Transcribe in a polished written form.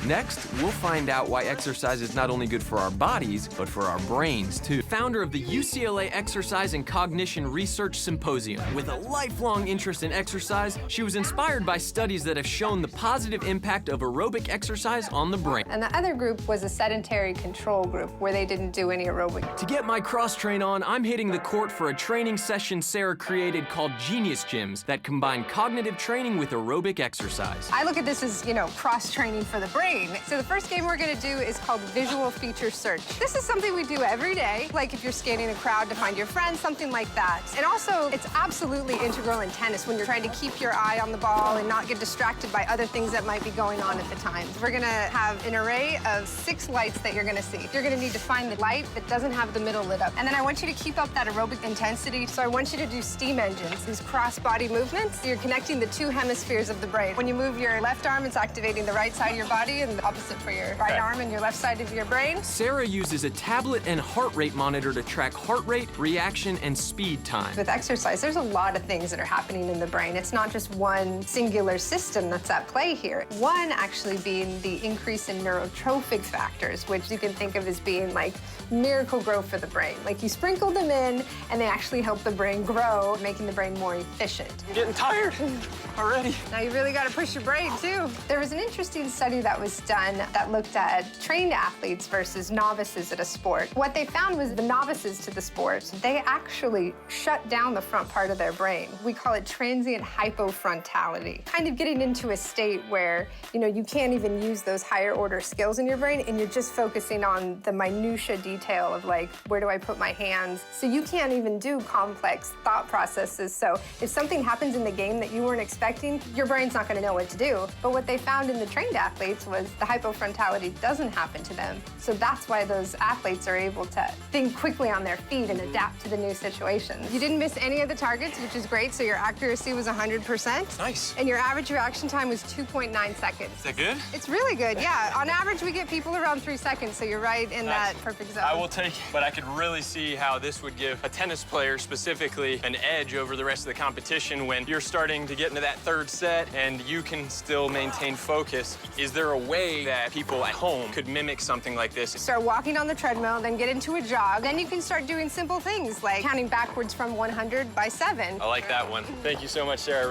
Next, we'll find out why exercise is not only good for our bodies, but for our brains, too. Founder of the UCLA Exercise and Cognition Research Symposium. With a lifelong interest in exercise, she was inspired by studies that have shown the positive impact of aerobic exercise on the brain. And the other group was a sedentary control group where they didn't do any aerobic. To get my cross-train on, I'm hitting the court for a training session Sarah created called Genius Gyms that combine cognitive training with aerobic exercise. I look at this as, cross-training for the brain. So the first game we're gonna do is called Visual Feature Search. This is something we do every day, like if you're scanning a crowd to find your friends, something like that. And also, it's absolutely integral in tennis when you're trying to keep your eye on the ball and not get distracted by other things that might be going on at the time. We're gonna have an array of 6 lights that you're gonna see. You're gonna need to find the light that doesn't have the middle lit up. And then I want you to keep up that aerobic intensity. So I want you to do steam engines, these cross-body movements. You're connecting the 2 hemispheres of the brain. When you move your left arm, it's activating the right side of your body, and the opposite for your right arm and your left side of your brain. Sarah uses a tablet and heart rate monitor to track heart rate, reaction, and speed time. With exercise, there's a lot of things that are happening in the brain. It's not just one singular system that's at play here. One actually being the increase in neurotrophic factors, which you can think of as being like miracle grow for the brain. Like you sprinkle them in, and they actually help the brain grow, making the brain more efficient. I'm getting tired already. Now you really got to push your brain, too. There was an interesting study that was done that looked at trained athletes versus novices at a sport. What they found was the novices to the sport, they actually shut down the front part of their brain. We call it transient hypofrontality. Kind of getting into a state where, you can't even use those higher order skills in your brain, and you're just focusing on the minutia detail of like, where do I put my hands? So you can't even do complex thought processes. So if something happens in the game that you weren't expecting, your brain's not gonna know what to do. But what they found in the trained athletes was the hypofrontality doesn't happen to them. So that's why those athletes are able to think quickly on their feet and adapt to the new situations. You didn't miss any of the targets, which is great. So your accuracy was 100%. Nice. And your average reaction time was 2.9 seconds. Is that good? It's really good, yeah. On average, we get people around 3 seconds, so you're right in that perfect zone. I will take it, but I could really see how this would give a tennis player specifically an edge over the rest of the competition when you're starting to get into that 3rd set and you can still maintain focus. Is there a way that people at home could mimic something like this? Start walking on the treadmill, then get into a jog. Then you can start doing simple things like counting backwards from 100 by 7. I like that one. Thank you so much, Sarah.